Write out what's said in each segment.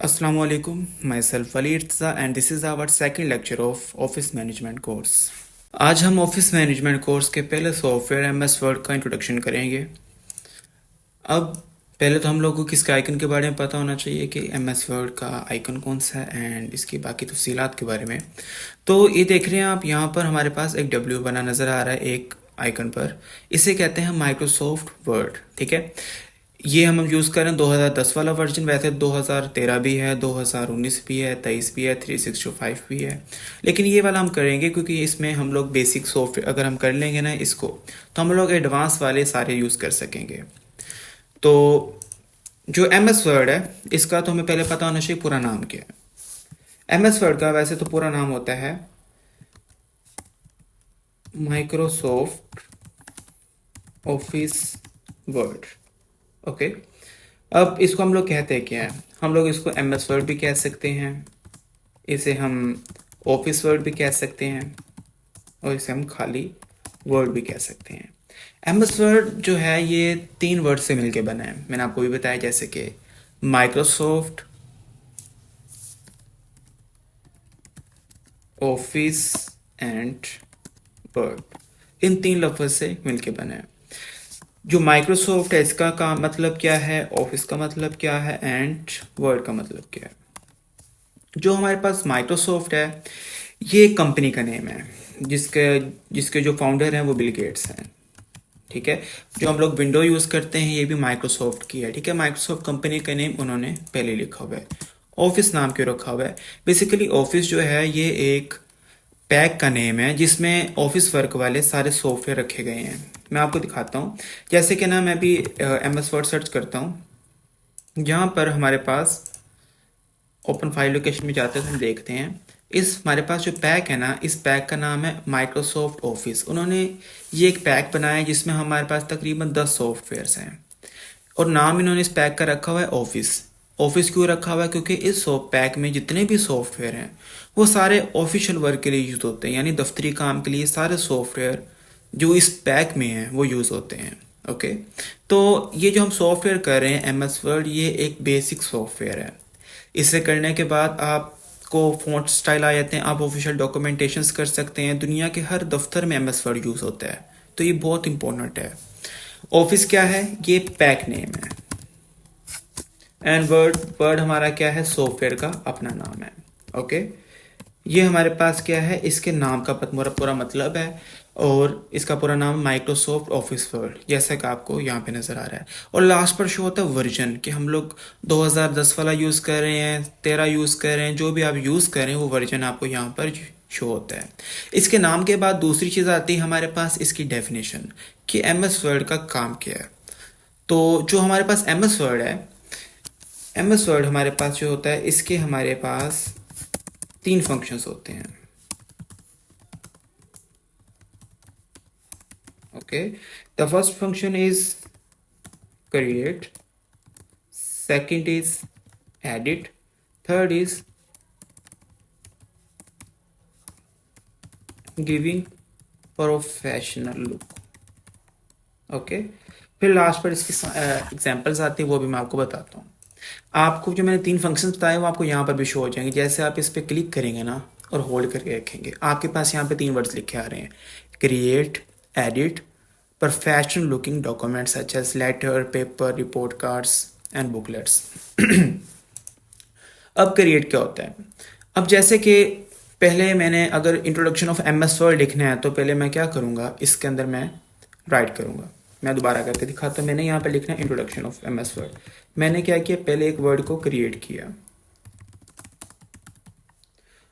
Assalamu alaikum, myself Ali Irtaza and this is our second lecture of Office Management course. आज हम office management course के पहले software MS word का introduction करेंगे। अब पहले तो हम लोगों को इसके आइकन के बारे में पता होना चाहिए कि एमएस वर्ड का आइकन कौन सा है एंड इसकी बाकी तफसीलात के बारे में। तो ये देख रहे हैं आप, यहाँ पर हमारे पास एक डब्ल्यू बना नज़र आ रहा है एक आइकन पर। इसे कहते हैं माइक्रोसॉफ्ट वर्ड। ठीक है, ये हम यूज़ कर रहे हैं 2010 वाला वर्जन। वैसे 2013 भी है, 2019 भी है, 23 भी है, 365 भी है, लेकिन ये वाला हम करेंगे क्योंकि इसमें हम लोग बेसिक सॉफ्टवेयर अगर हम कर लेंगे ना इसको, तो हम लोग एडवांस वाले सारे यूज़ कर सकेंगे। तो जो एम एस वर्ड है इसका तो हमें पहले पता होना चाहिए पूरा नाम क्या है। एम एस वर्ड का वैसे तो पूरा नाम होता है माइक्रोसॉफ्ट ऑफिस वर्ड। ओके, अब इसको हम लोग कहते हैं क्या है, हम लोग इसको एम एस वर्ड भी कह सकते हैं, इसे हम ऑफिस वर्ड भी कह सकते हैं और इसे हम खाली वर्ड भी कह सकते हैं। एम एस वर्ड जो है ये 3 वर्ड से मिलके बना है। मैंने आपको भी बताया जैसे कि माइक्रोसॉफ्ट ऑफिस एंड वर्ड, इन 3 लफ्ज़ से मिलके बना है। जो माइक्रोसॉफ्ट है इसका का मतलब क्या है, ऑफिस का मतलब क्या है एंड वर्ड का मतलब क्या है। जो हमारे पास माइक्रोसॉफ्ट है ये एक कंपनी का नेम है जिसके जिसके जो फाउंडर हैं वो बिल गेट्स हैं। ठीक है, जो हम लोग विंडो यूज़ करते हैं ये भी माइक्रोसॉफ्ट की है। ठीक है, माइक्रोसॉफ्ट कंपनी का नेम उन्होंने पहले लिखा हुआ है। ऑफिस नाम क्यों रखा हुआ है? बेसिकली ऑफिस जो है ये एक पैक का नेम है जिसमें ऑफिस वर्क वाले सारे सॉफ्टवेयर रखे गए हैं। मैं आपको दिखाता हूँ, जैसे कि ना मैं भी एम एस वर्ड सर्च करता हूँ, यहाँ पर हमारे पास ओपन फाइल लोकेशन में जाते हैं तो हम देखते हैं इस हमारे पास जो पैक है ना, इस पैक का नाम है माइक्रोसॉफ्ट ऑफिस। उन्होंने ये एक पैक बनाया है जिसमें हमारे पास तकरीबन 10 सॉफ्टवेयर्स हैं और नाम इन्होंने इस पैक का रखा हुआ है ऑफिस। ऑफिस क्यों रखा हुआ है? क्योंकि इस पैक में जितने भी सॉफ्टवेयर हैं वो सारे ऑफिशियल वर्क के लिए यूज़ होते हैं, यानी दफ्तरी काम के लिए सारे सॉफ्टवेयर जो इस पैक में हैं वो यूज़ होते हैं। ओके, तो ये जो हम सॉफ्टवेयर कर रहे हैं एम एस वर्ड, ये एक बेसिक सॉफ्टवेयर है। इसे करने के बाद आपको फ़ॉन्ट स्टाइल आ जाते हैं, आप ऑफिशियल डॉक्यूमेंटेशंस कर सकते हैं। दुनिया के हर दफ्तर में एम एस वर्ड यूज़ होता है, तो ये बहुत इंपॉर्टेंट है। ऑफिस क्या है? ये पैक नेम है एंड वर्ड, वर्ड हमारा क्या है? सॉफ्टवेयर का अपना नाम है। ओके, ये हमारे पास क्या है? इसके नाम का पूरा मतलब है और इसका पूरा नाम माइक्रोसॉफ्ट ऑफिस वर्ड, जैसा कि आपको यहाँ पे नज़र आ रहा है। और लास्ट पर शो होता है वर्जन, कि हम लोग 2010 वाला यूज़ कर रहे हैं, 13 यूज़ कर रहे हैं, जो भी आप यूज़ कर रहे हैं वो वर्जन आपको यहाँ पर शो होता है। इसके नाम के बाद दूसरी चीज़ आती है हमारे पास इसकी डेफिनेशन, कि एम एस वर्ड का काम क्या है। तो जो हमारे पास एम एस वर्ड है, एम एस वर्ड हमारे पास जो होता है इसके हमारे पास 3 फंक्शंस होते हैं। Okay, the first function is create, second is edit, third is giving professional look. Okay, फिर लास्ट पर इसकी एग्जांपल्स आती है, वो भी मैं आपको बताता हूँ। आपको जो मैंने 3 फंक्शंस बताए वो आपको यहाँ पर भी शो हो जाएंगे। जैसे आप इस पर क्लिक करेंगे ना और होल्ड करके रखेंगे, आपके पास यहाँ पे 3 वर्ड्स लिखे आ रहे हैं, create, edit, professional looking documents such as letter, paper, report cards and booklets. अब क्रिएट क्या होता है? अब जैसे कि पहले मैंने अगर introduction of M S Word लिखना है तो पहले मैं क्या करूँगा, इसके अंदर मैं राइट करूँगा। मैं दोबारा करके दिखाता हूँ। मैंने यहाँ पे लिखना है introduction of M S Word. मैंने क्या किया, पहले एक वर्ड को क्रिएट किया,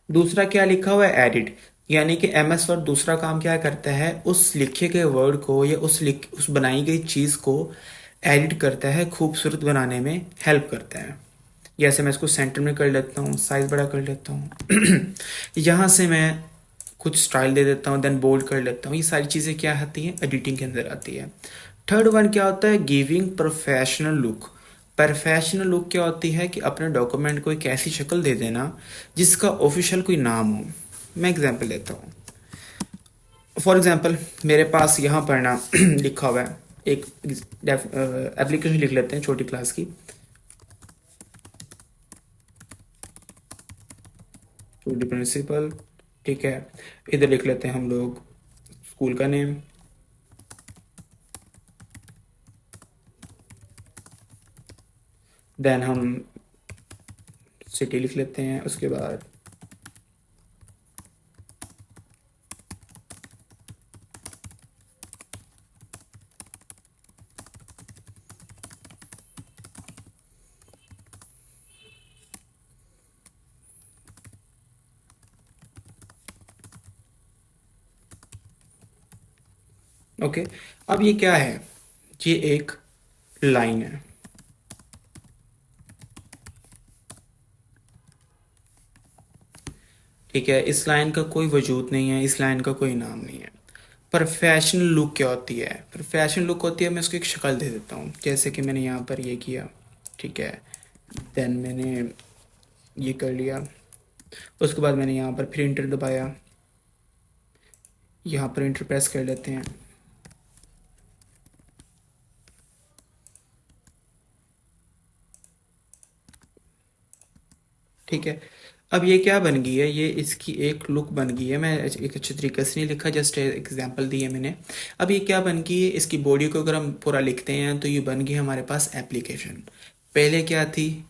दूसरा क्या लिखा हुआ है, एडिट, यानी कि एम एस वर्ड दूसरा काम क्या करता है, उस लिखे गए वर्ड को या उस बनाई गई चीज़ को एडिट करता है, खूबसूरत बनाने में हेल्प करता है। जैसे मैं इसको सेंटर में कर लेता हूँ, साइज बड़ा कर लेता हूँ यहाँ से मैं कुछ स्टाइल दे देता हूँ, देन बोल्ड कर लेता हूँ। ये सारी चीज़ें क्या आती हैं, एडिटिंग के अंदर आती है। थर्ड वन क्या होता है, giving professional look. Professional look क्या होती है कि अपने डॉक्यूमेंट को एक ऐसी शक्ल दे देना जिसका ऑफिशियल कोई नाम हो। मैं एग्जांपल देता हूँ। फॉर एग्जांपल मेरे पास यहाँ पर ना लिखा हुआ है, एक एप्लीकेशन लिख लेते हैं छोटी क्लास की, टू द प्रिंसिपल। ठीक है, इधर लिख लेते हैं हम लोग स्कूल का नेम। देन हम सिटी लिख लेते हैं, उसके बाद ओके। अब ये क्या है, ये एक लाइन है। ठीक है, इस लाइन का कोई वजूद नहीं है, इस लाइन का कोई नाम नहीं है। प्रोफेशनल लुक क्या होती है? प्रोफेशनल लुक होती है, मैं उसको एक शक्ल दे देता हूँ, जैसे कि मैंने यहाँ पर ये किया। ठीक है, देन मैंने ये कर लिया, उसके बाद मैंने यहाँ पर फिर इंटर दबाया, यहाँ पर इंटर प्रेस कर लेते हैं। ठीक है, अब ये क्या बन गई है, ये इसकी एक लुक बन गई है। मैं एक अच्छे तरीके से नहीं लिखा, जस्ट एग्जांपल दी है मैंने। अब ये क्या बन गई है, इसकी बॉडी को अगर हम पूरा लिखते हैं तो ये बन गई हमारे पास एप्लीकेशन। पहले क्या थी,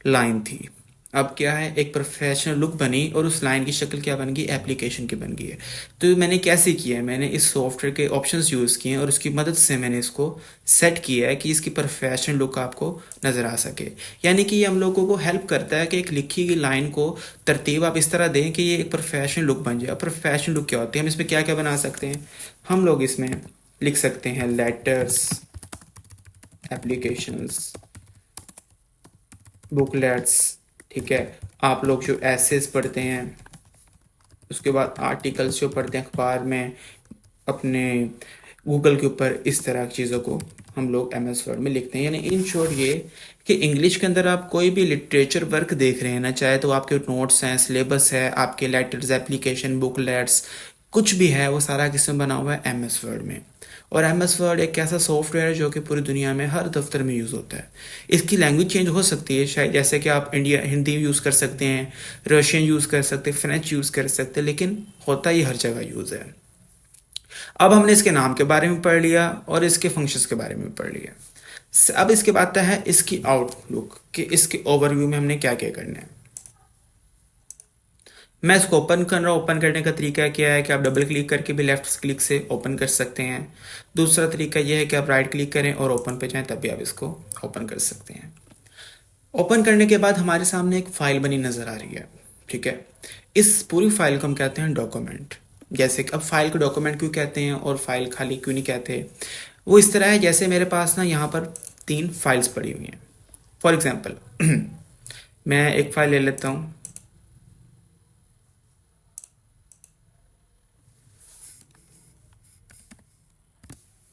लाइन थी, अब क्या है, एक प्रोफेशनल लुक बनी और उस लाइन की शक्ल क्या बन गई, एप्लीकेशन की बन गई है। तो मैंने कैसे किया है, मैंने इस सॉफ्टवेयर के ऑप्शंस यूज़ किए हैं और उसकी मदद से मैंने इसको सेट किया है कि इसकी प्रोफेशनल लुक आपको नज़र आ सके। यानी कि ये हम लोगों को हेल्प करता है कि एक लिखी गई लाइन को तरतीब आप इस तरह दें कि ये एक प्रोफेशनल लुक बन जाए। प्रोफेशनल लुक क्या होती है, हम इसमें क्या क्या बना सकते हैं, हम लोग इसमें लिख सकते हैं लेटर्स, एप्लीकेशंस, बुकलेट्स। ठीक है, आप लोग जो एसेस पढ़ते हैं, उसके बाद आर्टिकल्स जो पढ़ते हैं अखबार में, अपने गूगल के ऊपर, इस तरह की चीज़ों को हम लोग एम एस वर्ड में लिखते हैं। यानी इन शॉर्ट ये कि इंग्लिश के अंदर आप कोई भी लिटरेचर वर्क देख रहे हैं ना, चाहे तो आपके नोट्स हैं, सिलेबस है, आपके लेटर्स, एप्लीकेशन, बुकलेट्स, कुछ भी है, वो सारा किस्म बना हुआ है एम एस वर्ड में। और एम एस वर्ड एक ऐसा सॉफ्टवेयर है जो कि पूरी दुनिया में हर दफ्तर में यूज़ होता है। इसकी लैंग्वेज चेंज हो सकती है शायद, जैसे कि आप इंडिया हिंदी यूज़ कर सकते हैं, रशियन यूज़ कर सकते हैं, फ्रेंच यूज़ कर सकते हैं, लेकिन होता ही हर जगह यूज़ है। अब हमने इसके नाम के बारे में पढ़ लिया और इसके फंक्शंस के बारे में पढ़ लिया। अब इसके बाद आता है इसकी आउटलुक, कि इसके ओवरव्यू में हमने क्या क्या करना है। मैं इसको ओपन कर रहा हूँ। ओपन करने का तरीका क्या है कि आप डबल क्लिक करके भी लेफ्ट क्लिक से ओपन कर सकते हैं। दूसरा तरीका यह है कि आप राइट क्लिक करें और ओपन पे जाएं, तब भी आप इसको ओपन कर सकते हैं। ओपन करने के बाद हमारे सामने एक फाइल बनी नज़र आ रही है। ठीक है, इस पूरी फाइल को हम कहते हैं डॉक्यूमेंट। जैसे कि अब फाइल को डॉक्यूमेंट क्यों कहते हैं और फाइल खाली क्यों नहीं कहते, वो इस तरह है जैसे मेरे पास ना यहाँ पर 3 फाइल्स पड़ी हुई हैं। फॉर एग्जाम्पल मैं एक फाइल ले लेता हूँ।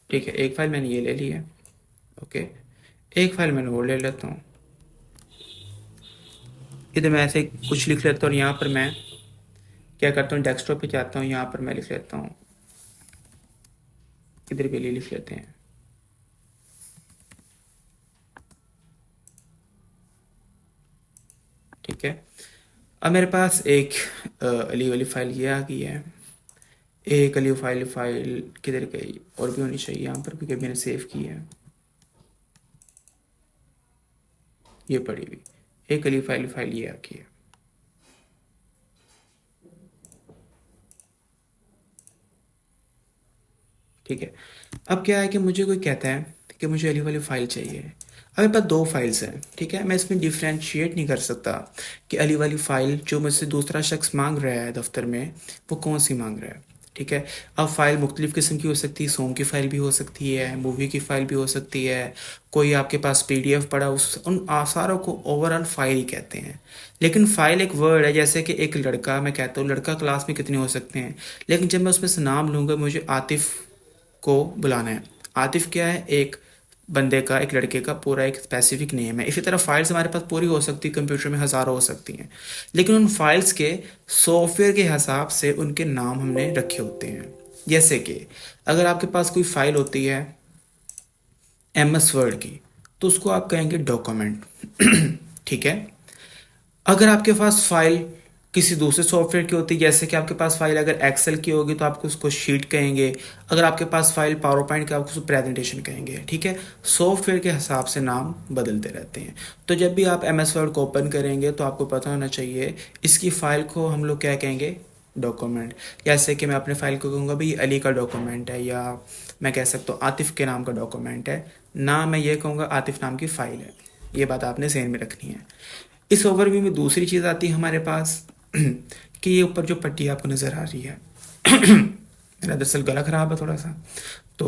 ठीक है, एक फाइल मैंने ये ले ली है। ओके, एक फाइल मैंने वो ले लेता हूँ। इधर मैं ऐसे कुछ लिख लेता हूँ और यहाँ पर मैं क्या करता हूँ, डेस्कटॉप पे जाता हूँ, यहाँ पर मैं लिख लेता हूँ, इधर भी लिख लेते हैं। ठीक है, अब मेरे पास एक अली वाली फाइल ये आ गई है। एक अली फाइल फाइल किधर गई, और भी होनी चाहिए यहाँ पर क्योंकि मैंने सेव की है, ये पड़ी हुई एक अली फाइल फाइल ये आ गई है। ठीक है, अब क्या है कि मुझे कोई कहता है कि मुझे अली वाली फाइल चाहिए। अब मेरे पास 2 फाइल्स हैं। ठीक है, मैं इसमें डिफ्रेंशिएट नहीं कर सकता कि अली वाली फाइल जो मुझसे दूसरा शख्स मांग रहा है दफ्तर में, वो कौन सी मांग रहा है। ठीक है, अब फाइल मुख्तलिफ़ किस्म की हो सकती है, सॉन्ग की फ़ाइल भी हो सकती है, मूवी की फ़ाइल भी हो सकती है, कोई आपके पास PDF पड़ा, उस उन सारों को ओवरऑल फाइल ही कहते हैं। लेकिन फ़ाइल एक वर्ड है, जैसे कि एक लड़का, मैं कहता हूँ लड़का क्लास में कितने हो सकते हैं, लेकिन जब मैं उसमें से नाम लूँगा, मुझे आतिफ़ को बुलाना है। आतिफ क्या है, एक बंदे का, एक लड़के का पूरा एक स्पेसिफिक नेम है। इसी तरह फाइल्स हमारे पास पूरी हो सकती है, कंप्यूटर में हज़ारों हो सकती हैं, लेकिन उन फाइल्स के सॉफ्टवेयर के हिसाब से उनके नाम हमने रखे होते हैं। जैसे कि अगर आपके पास कोई फाइल होती है MS वर्ड की, तो उसको आप कहेंगे डॉक्यूमेंट। ठीक है, अगर आपके पास फाइल किसी दूसरे सॉफ्टवेयर की होती है, जैसे कि आपके पास फाइल अगर एक्सेल की होगी तो आपको उसको शीट कहेंगे, अगर आपके पास फाइल पावर पॉइंट की आपको उसको प्रेजेंटेशन कहेंगे। ठीक है, सॉफ्टवेयर के हिसाब से नाम बदलते रहते हैं। तो जब भी आप एम एस वर्ड को ओपन करेंगे तो आपको पता होना चाहिए इसकी फ़ाइल को हम लोग क्या कहेंगे, डॉक्यूमेंट। जैसे कि मैं अपने फाइल को कहूँगा भाई अली का डॉक्यूमेंट है, या मैं कह सकता हूँ आतिफ़ के नाम का डॉक्यूमेंट है, ना मैं ये कहूँगा आतिफ़ नाम की फ़ाइल है। ये बात आपने ज़हन में रखनी है। इस ओवरव्यू में दूसरी चीज़ आती है हमारे पास कि ये ऊपर जो पट्टी आपको नज़र आ रही है मेरा दरअसल गला ख़राब है थोड़ा सा, तो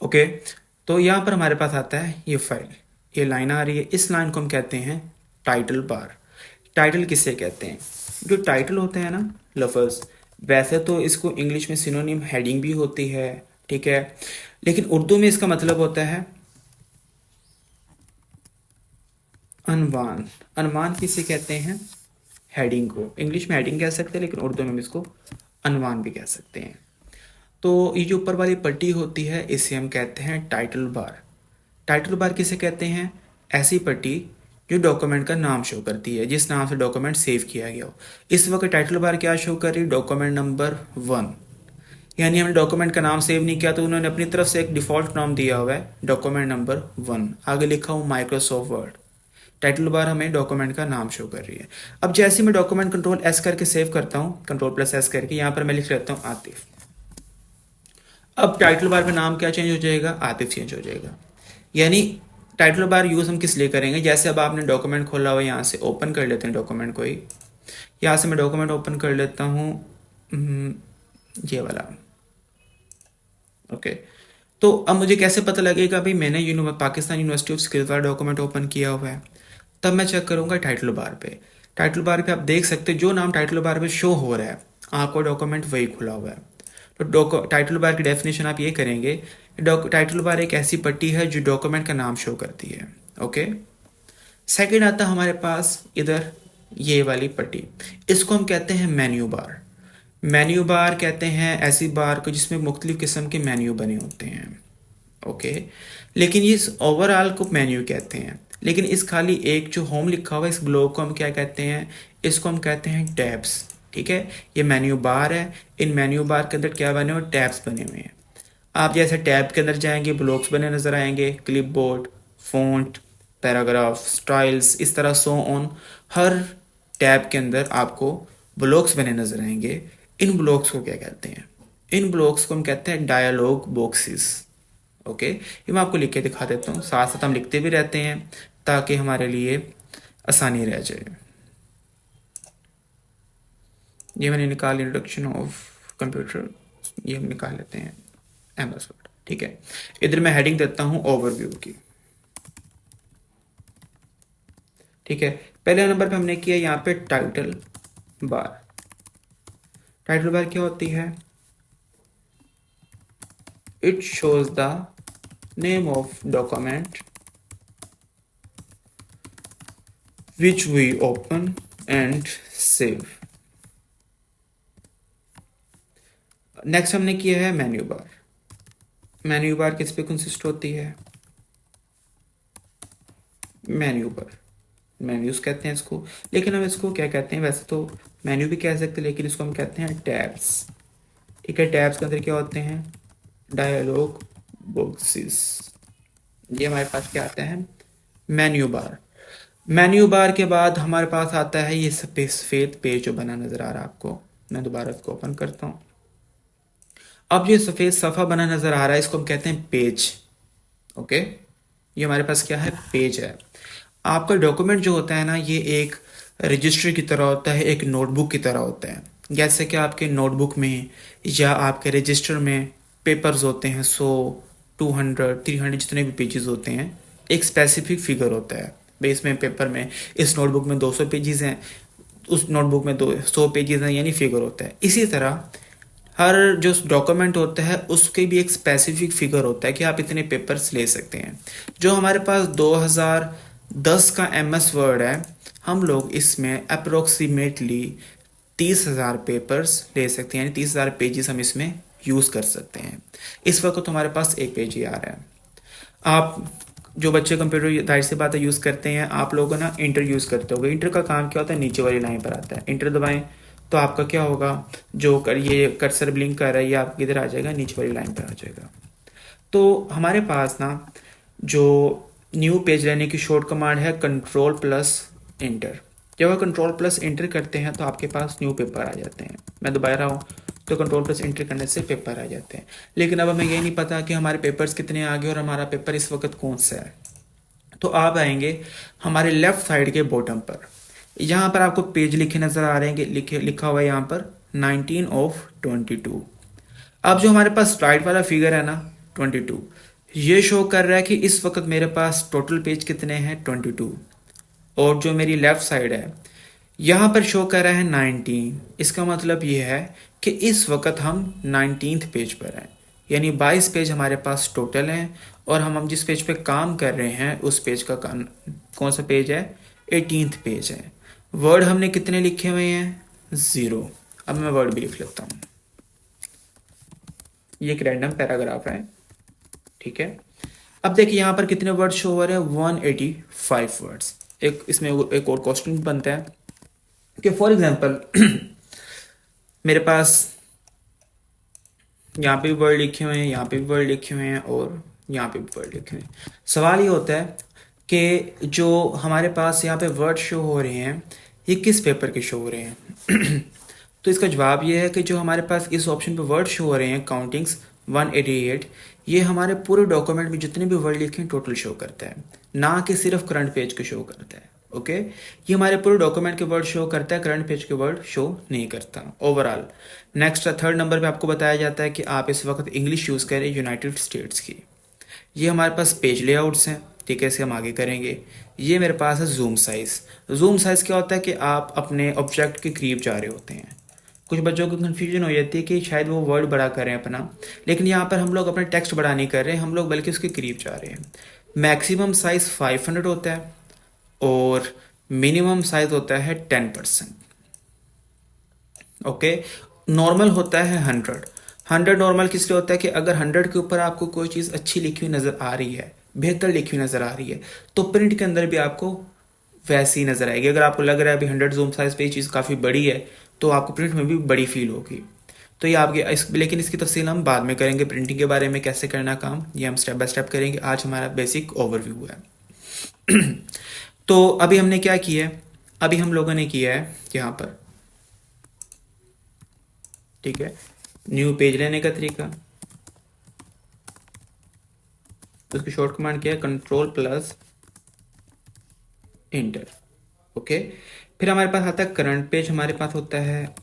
ओके। तो यहाँ पर हमारे पास आता है ये फाइल, ये लाइन आ रही है, इस लाइन को हम कहते हैं टाइटल बार। टाइटल किससे कहते हैं, जो टाइटल होते हैं ना लफ्ज़, वैसे तो इसको इंग्लिश में सिनोनिम हेडिंग भी होती है, ठीक है, लेकिन उर्दू में इसका मतलब होता है अनवान। अनवान किसे कहते हैं, हेडिंग को। इंग्लिश में हेडिंग कह सकते हैं लेकिन उर्दू में हम इसको अनवान भी कह सकते हैं। तो ये जो ऊपर वाली पट्टी होती है इसे हम कहते हैं टाइटल बार। टाइटल बार किसे कहते हैं, ऐसी पट्टी जो डॉक्यूमेंट का नाम शो करती है, जिस नाम से डॉक्यूमेंट सेव किया गया हो। इस वक्त टाइटल बार क्या शो कर रही है, डॉक्यूमेंट नंबर 1, यानी हमने डॉक्यूमेंट का नाम सेव नहीं किया तो उन्होंने अपनी तरफ से एक डिफ़ॉल्ट नाम दिया हुआ है डॉक्यूमेंट नंबर 1, आगे लिखा हूँ माइक्रोसॉफ्ट वर्ड। टाइटल बार हमें डॉक्यूमेंट का नाम शो कर रही है। अब जैसे मैं डॉक्यूमेंट कंट्रोल एस करके सेव करता हूँ, कंट्रोल प्लस एस करके, यहाँ पर मैं लिख लेता हूँ आतिफ। अब टाइटल बार में नाम क्या चेंज हो जाएगा, आतिफ चेंज हो जाएगा। यानी टाइटल बार यूज़ हम किस लिए करेंगे, जैसे अब आपने डॉक्यूमेंट खोला हुआ, यहाँ से ओपन कर लेते हैं डॉक्यूमेंट को ही। यहाँ से मैं डॉक्यूमेंट ओपन कर लेता हूँ, ये वाला, ओके। तो अब मुझे कैसे पता लगेगा भाई मैंने पाकिस्तान यूनिवर्सिटी ऑफ स्किल्स वाला डॉक्यूमेंट ओपन किया हुआ है, तब मैं चेक करूँगा टाइटल बार पे। टाइटल बार पे आप देख सकते हैं जो नाम टाइटल बार पे शो हो रहा है आपको डॉक्यूमेंट वही खुला हुआ है। तो टाइटल बार की डेफिनेशन आप ये करेंगे, टाइटल बार एक ऐसी पट्टी है जो डॉक्यूमेंट का नाम शो करती है, ओके। सेकंड आता है हमारे पास इधर ये वाली पट्टी, इसको हम कहते हैं मेन्यू बार। मेन्यू बार कहते हैं ऐसी बार को जिसमें मुख्तलिफ किस्म के मेन्यू बने होते हैं, ओके। लेकिन ये ओवरऑल को मेन्यू कहते हैं, लेकिन इस खाली एक जो होम लिखा हुआ है इस ब्लॉक को हम क्या कहते हैं, इसको हम कहते हैं टैब्स, ठीक है। ये मेन्यू बार है, इन मेन्यू बार के अंदर क्या बने हुए, टैब्स बने हुए हैं। आप जैसे टैब के अंदर जाएंगे ब्लॉक्स बने नज़र आएंगे, क्लिपबोर्ड, फ़ॉन्ट, पैराग्राफ, स्टाइल्स, इस तरह सो ऑन। हर टैब के अंदर आपको ब्लॉक्स बने नज़र आएंगे। इन ब्लॉक्स को क्या कहते हैं, इन ब्लॉक्स को हम कहते हैं डायलॉग बॉक्सेस, ओके। ये मैं आपको लिख के दिखा देता हूँ, साथ साथ हम लिखते भी रहते हैं ताकि हमारे लिए आसानी रह जाए। ये मैंने निकाल इंट्रोडक्शन ऑफ कंप्यूटर, ये हम निकाल लेते हैं एमएस वर्ड, ठीक है। इधर मैं हेडिंग देता हूँ ओवरव्यू की, ठीक है। पहले नंबर पे हमने किया यहाँ पे टाइटल बार। टाइटल बार क्या होती है, it shows the name of document which we open and save। Next हमने किया है मेन्यू बार। मेन्यू बार किस पे कंसिस्ट होती है, मेन्यू पर, मेन्यूज कहते हैं इसको, लेकिन हम इसको क्या कहते हैं, वैसे तो मेन्यू भी कह सकते हैं लेकिन इसको हम कहते हैं टैब्स, ठीक है। टैब्स के अंदर क्या होते हैं, डायलॉग बॉक्सेस। ये हमारे पास क्या आता है, मेन्यू बार। मेन्यू बार के बाद हमारे पास आता है ये सफ़ेद पेज जो बना नज़र आ रहा है आपको, मैं दोबारा इसको ओपन करता हूँ। अब ये सफ़ेद सफ़ा बना नज़र आ रहा है इसको हम कहते हैं पेज, ओके। ये हमारे पास क्या है, पेज है। आपका डॉक्यूमेंट जो होता है ना ये एक रजिस्टर की तरह होता है, एक नोटबुक की तरह होता है। जैसे कि आपके नोटबुक में या आपके रजिस्टर में पेपर्स होते हैं 100, 200, 300 जितने भी पेजेस होते हैं, एक स्पेसिफिक फिगर होता है भाई इसमें पेपर में, इस नोटबुक में 200 पेजेस हैं, उस नोटबुक में 200 पेजेस हैं, यानी फिगर होता है। इसी तरह हर जो डॉक्यूमेंट होता है उसके भी एक स्पेसिफिक फिगर होता है कि आप इतने पेपर्स ले सकते हैं। जो हमारे पास 2010 का एमएस वर्ड है, हम लोग इसमें अप्रोक्सीमेटली 30,000 पेपर्स ले सकते हैं, यानी 30,000 पेजेस हम इसमें यूज़ कर सकते हैं। इस वक्त हमारे पास एक पेज ही आ रहा है। आप जो बच्चे कंप्यूटर जाहिर सी बात है यूज़ करते हैं, आप लोग ना इंटर यूज़ करते होगे। इंटर का काम क्या होता है, नीचे वाली लाइन पर आता है, इंटर दबाएं तो आपका क्या होगा, जो ये कर्सर ब्लिंक कर रहा है ये आपके इधर आ जाएगा, नीचे वाली लाइन पर आ जाएगा। तो हमारे पास ना जो न्यू पेज लेने की शॉर्ट कमांड है कंट्रोल प्लस इंटर। जब आप कंट्रोल प्लस इंटर करते हैं तो आपके पास न्यू पेपर आ जाते हैं। मैं दोबारा रहा हूँ, तो कंट्रोल प्लस इंटर करने से पेपर आ जाते हैं। लेकिन अब हमें ये नहीं पता कि हमारे पेपर्स कितने आ गए और हमारा पेपर इस वक्त कौन सा है। तो आप आएंगे हमारे लेफ्ट साइड के बॉटम पर, यहाँ पर आपको पेज लिखे नज़र आ रहे हैं, लिखा हुआ है यहाँ पर 19/22। अब जो हमारे पास राइट वाला फिगर है ना 22, ये शो कर रहा है कि इस वक्त मेरे पास टोटल पेज कितने हैं 22। और जो मेरी लेफ्ट साइड है यहाँ पर शो कर रहा है 19। इसका मतलब ये है कि इस वक्त हम 19th पेज पर हैं, यानी 22 पेज हमारे पास टोटल हैं और हम जिस पेज पे काम कर रहे हैं उस पेज का कौन सा पेज है, 18th पेज है। वर्ड हमने कितने लिखे हुए हैं, 0। अब मैं वर्ड भी लिख लेता हूँ, ये एक रैंडम पैराग्राफ है, ठीक है। अब देखिए यहाँ पर कितने वर्ड शो हो रहे हैं, 185 वर्ड्स। एक इसमें एक और क्वेश्चन बनता है कि फॉर एग्जांपल मेरे पास यहाँ पे भी वर्ड लिखे हुए हैं, यहाँ पे भी वर्ड लिखे हुए हैं और यहाँ पे भी वर्ड लिखे हुए हैं। सवाल ये होता है कि जो हमारे पास यहाँ पे वर्ड शो हो रहे हैं ये किस पेपर के शो हो रहे हैं तो इसका जवाब ये है कि जो हमारे पास इस ऑप्शन पे वर्ड शो हो रहे हैं काउंटिंग्स 188, ये हमारे पूरे डॉक्यूमेंट में जितने भी वर्ड लिखे हैं टोटल शो करता है, ना कि सिर्फ करंट पेज के शो करता है। ओके, ये हमारे पूरे डॉक्यूमेंट के वर्ड शो करता है, करंट पेज के वर्ड शो नहीं करता ओवरऑल। नेक्स्ट थर्ड नंबर पे आपको बताया जाता है कि आप इस वक्त इंग्लिश यूज़ करें यूनाइटेड स्टेट्स की। ये हमारे पास पेज लेआउट्स हैं, ठीक है, इसे हम आगे करेंगे। ये मेरे पास है जूम साइज़। जूम साइज़ क्या होता है कि आप अपने ऑब्जेक्ट के करीब जा रहे होते हैं। कुछ बच्चों को कन्फ्यूजन हो जाती है कि शायद वो वर्ड बड़ा कर रहे हैं अपना, लेकिन यहाँ पर हम लोग अपना टेक्स्ट बड़ा नहीं कर रहे हैं, हम लोग बल्कि उसके करीब जा रहे हैं। मैक्सिमम साइज़ 500 होता है और मिनिमम साइज होता है 10%। ओके, नॉर्मल होता है 100 नॉर्मल किस लिए होता है कि अगर 100 के ऊपर आपको कोई चीज़ अच्छी लिखी हुई नज़र आ रही है, बेहतर लिखी हुई नज़र आ रही है, तो प्रिंट के अंदर भी आपको वैसी नज़र आएगी। अगर आपको लग रहा है अभी 100 जूम साइज पे ये चीज़ काफ़ी बड़ी है तो आपको प्रिंट में भी बड़ी फील होगी। तो ये आपके लेकिन इसकी तफसील हम बाद में करेंगे, प्रिंटिंग के बारे में कैसे करना काम ये हम स्टेप बाय स्टेप करेंगे। आज हमारा बेसिक ओवरव्यू है तो अभी हमने क्या किया है, अभी हम लोगों ने किया है यहाँ पर, ठीक है, न्यू पेज लेने का तरीका, उसकी शॉर्ट कमांड क्या है, कंट्रोल प्लस इंटर। ओके, फिर हमारे पास आता है करंट पेज, हमारे पास होता है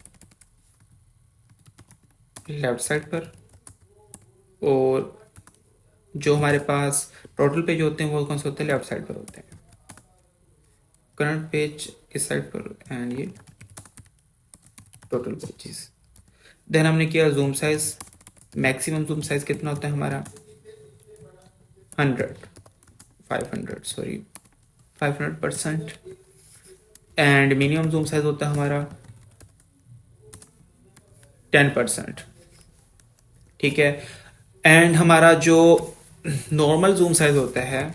लेफ्ट साइड पर, और जो हमारे पास टोटल पेज होते हैं वो कौन से होते हैं, लेफ्ट साइड पर होते हैं। करंट पेज इस साइड पर एंड ये टोटल पेजेस। देन हमने किया zoom size, maximum zoom size कितना होता है हमारा 500% एंड मिनिमम जूम साइज होता है हमारा 10%, ठीक है। एंड हमारा जो नॉर्मल जूम साइज होता है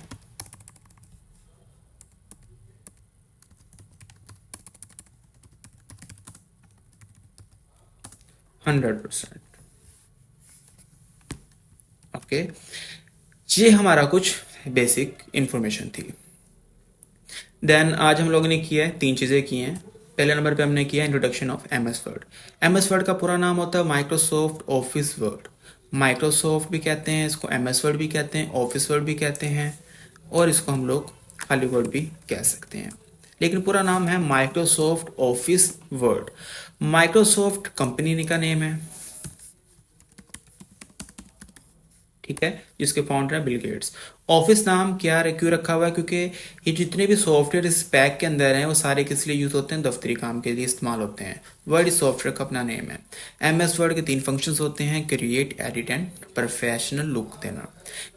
100%। ओके, ये हमारा कुछ बेसिक इंफॉर्मेशन थी। देन आज हम लोगों ने किया है 3 चीज़ें की हैं। पहले नंबर पे हमने किया introduction of MS word. MS word का पूरा नाम होता है माइक्रोसॉफ्ट ऑफिस वर्ड। माइक्रोसॉफ्ट भी कहते हैं इसको, MS वर्ड भी कहते हैं, ऑफिस वर्ड भी कहते हैं, और इसको हम लोग खाली वर्ड भी कह सकते हैं, लेकिन पूरा नाम है Microsoft office word. Microsoft company का नेम है, ठीक है, जिसके फाउंडर है बिल गेट्स। ऑफिस नाम क्या क्यों रखा हुआ है, क्योंकि ये जितने भी सॉफ्टवेयर इस पैक के अंदर हैं वो सारे किस लिए यूज़ होते हैं, दफ्तरी काम के लिए इस्तेमाल होते हैं। वर्ड इस सॉफ्टवेयर का अपना नेम है। MS वर्ड के 3 फंक्शंस होते हैं, create, edit and professional look देना।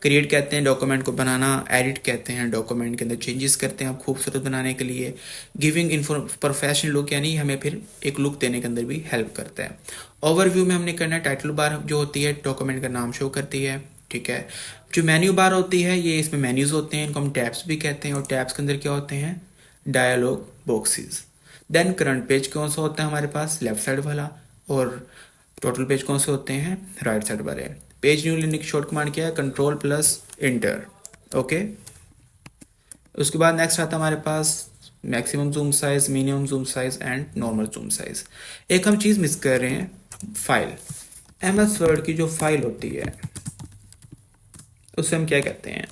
क्रिएट कहते हैं डॉक्यूमेंट को बनाना, एडिट कहते हैं डॉक्यूमेंट के अंदर चेंजेस करते हैं आप खूबसूरत बनाने के लिए, गिविंग प्रोफेशनल लुक यानी हमें फिर एक लुक देने के अंदर भी हेल्प करता है। ओवरव्यू में हमने करना है टाइटल बार जो होती है डॉक्यूमेंट का नाम शो करती है, ठीक है। जो मेन्यू बार होती है ये इसमें मेन्यूज होते हैं, इनको हम टैब्स भी कहते हैं, और टैब्स के अंदर क्या होते हैं, dialogue boxes. Then current page कौन सा होता है हमारे पास, लेफ्ट साइड वाला, और टोटल पेज कौन से होते हैं, राइट साइड वाले। पेज न्यू लेने की शॉर्ट कमांड क्या है, कंट्रोल प्लस इंटर। ओके, उसके बाद नेक्स्ट आता है हमारे पास maximum zoom size, minimum zoom size and normal zoom size. एक हम चीज़ मिस कर रहे हैं, फाइल। MS वर्ड की जो फाइल होती है उसे हम क्या कहते हैं,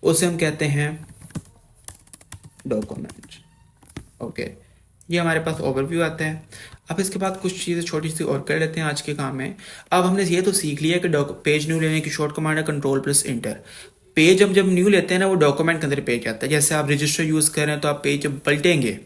उसे हम कहते हैं डॉक्यूमेंट। ओके, ये हमारे पास ओवरव्यू आता है। अब इसके बाद कुछ चीज़ें छोटी सी और कर लेते हैं आज के काम में। अब हमने ये तो सीख लिया कि पेज न्यू लेने की शॉर्ट कमांड है कंट्रोल प्लस इंटर। पेज हम जब न्यू लेते हैं ना, वो डॉक्यूमेंट के अंदर पेज आता है। जैसे आप रजिस्टर यूज़ कर रहे हैं तो आप पेज जब पलटेंगे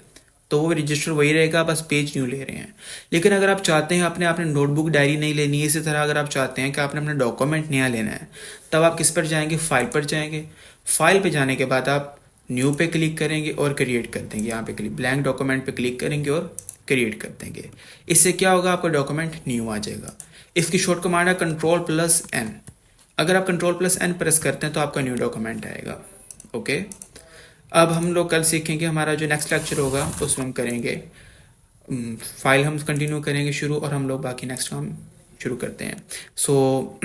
तो वो रजिस्टर वही रहेगा, बस पेज न्यू ले रहे हैं। लेकिन अगर आप चाहते हैं आपने नोटबुक डायरी नहीं लेनी है, इसी तरह अगर आप चाहते हैं कि आपने अपना डॉक्यूमेंट नया लेना है, तब आप किस पर जाएंगे, फाइल पर जाएंगे। फाइल पे जाने के बाद आप न्यू पे क्लिक करेंगे और क्रिएट कर देंगे। यहाँ पे क्लिक ब्लैंक डॉक्यूमेंट पे क्लिक करेंगे और क्रिएट कर देंगे। इससे क्या होगा, आपका डॉक्यूमेंट न्यू आ जाएगा। इसकी शॉर्ट कमांड है कंट्रोल प्लस एन। अगर आप कंट्रोल प्लस एन प्रेस करते हैं तो आपका न्यू डॉक्यूमेंट आएगा। ओके, अब हम लोग कल सीखेंगे, हमारा जो नेक्स्ट लेक्चर होगा उसमें हम करेंगे फाइल, हम कंटिन्यू करेंगे शुरू, और हम लोग बाकी नेक्स्ट काम शुरू करते हैं। सो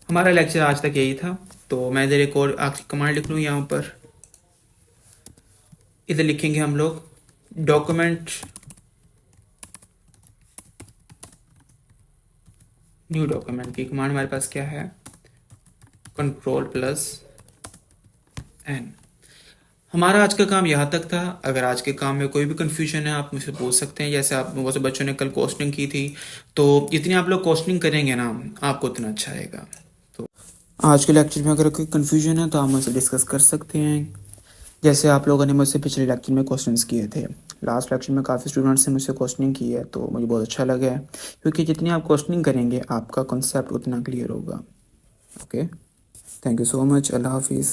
हमारा लेक्चर आज तक यही था। तो मैं इधर एक और आखिरी कमांड लिख लूँ, यहाँ पर इधर लिखेंगे हम लोग डॉक्यूमेंट न्यू डॉक्यूमेंट की कमांड हमारे पास क्या है, कंट्रोल प्लस एन। हमारा आज का काम यहाँ तक था। अगर आज के काम में कोई भी कंफ्यूजन है आप मुझसे पूछ सकते हैं। जैसे आप बहुत से बच्चों ने कल क्वेश्चनिंग की थी, तो जितनी आप लोग क्वेश्चनिंग करेंगे ना आपको उतना अच्छा आएगा। तो आज के लेक्चर में अगर कोई कंफ्यूजन है तो आप मुझसे डिस्कस कर सकते हैं। जैसे आप लोगों ने मुझसे पिछले लेक्चर में क्वेश्चंस किए थे, लास्ट लेक्चर में काफ़ी स्टूडेंट्स ने मुझसे क्वेश्चनिंग की है, तो मुझे बहुत अच्छा लगा है, क्योंकि जितनी आप क्वेश्चनिंग करेंगे आपका कॉन्सेप्ट उतना क्लियर होगा। Okay, thank you so much, अल्लाह हाफिज़।